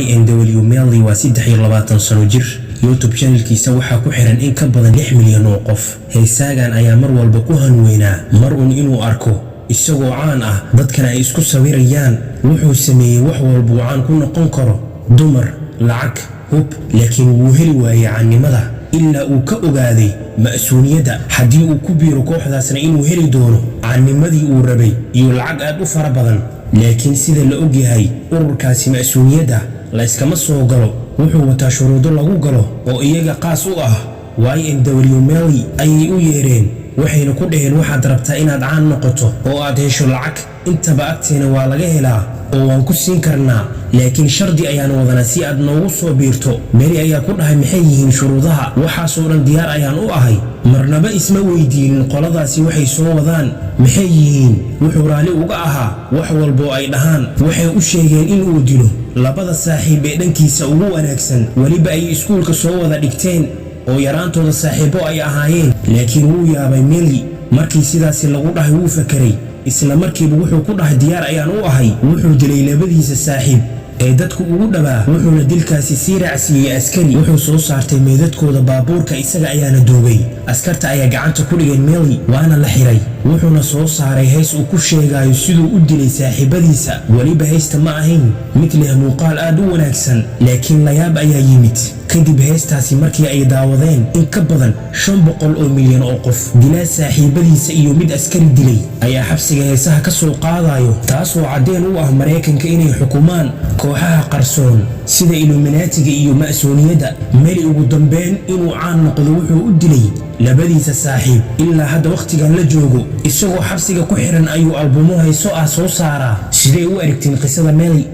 YNW Melly waa 23 sano jir. YouTube channelkiisa waxaa ku xiran in ka badan 6 milyan oo qof. Heesaagan ayaa mar walba ku hanweynaa mar inuu arko isagoo caan ah dadkana ay isku sawirayaan. Wuxuu sameeyay wax walba oo caan ku noqon karo dumar, lacag, hub, laakiin wuu heli waayay caannimada ilaa uu ka ogaaday mas'uuliyadda. Haddii uu ku biiro kooxdaasna inuu heli doono caannimadii uu rabay iyo lacag aad u fara badan. laakiin sida la og yahay ururkaasi mas'uuliyadda la iskama soo galo. wuxuu wataa shuruudo lagu galo oo iyaga qaas u ah. YNW Melly ayay u yeereen waxayna ku dhaheen waxaad rabtaa inaad caan noqoto oo aad hesho lacag. intaba agteena waa laga helaa oo waan ku siin karnaa, laakiin shardi ayaan wadanaa si aad noogu soo biirto. Melly ayaa ku dhahay maxay yihiin shuruudaha. waxaasoo dhan diyaar ayaan u ahay. marnaba isma weydiinin qoladaasi waxay soo wadaan maxay yihiin. wuxuu raali uga ahaa wax walbo ay dhahaan. waxay u sheegeen in uu dilo labada saaxiib ee dhankiisa ugu wanaagsan, waliba ay iskuulka soo wada dhigteen oo yaraantooda saaxiibo ay ahaayeen. laakiin wuu yaabay Melly markii sidaasi lagu dhahay. wuu fakaray isla markiiba wuxuu ku dhahay diyaar ayaan u ahay. wuxuu dilay labadiisa saaxiib ee dadku ugu dhawaa, wuxuuna dilkaasi sii raacsiiyey askari. wuxuu soo saartay meedadkooda baabuurka, isaga ayaana duugay. askarta ayaa gacanta ku dhigeen Melly waana la xiray. wuxuuna soo saaray hees uu ku sheegayo siduu u dilay saaxiibadiisa. waliba heesta ma ahayn mid leh muuqaal aad u wanaagsan, laakiin layaab ayaa yimid kadib heestaasi markii ay daawadeen in ka badan 500 milyan oo qof. dilaa saaxiibadiisa iyo mid askari dilay ayaa xabsiga heesaha ka soo qaadayo, taasoo cadeen u ah Mareykanka inay xukumaan kooxaha qarsoon sida Illuminatiga iyo mas'uuliyadda. Melly ugu dambeyn inuu caan noqdo wuxuu u dilay labadiisa saaxiib. ilaa hadda waqtigan la joogo isagoo xabsiga ku xiran ayuu albumo heeso ah soo saaraa. sidee u aragtiin qisada Melly?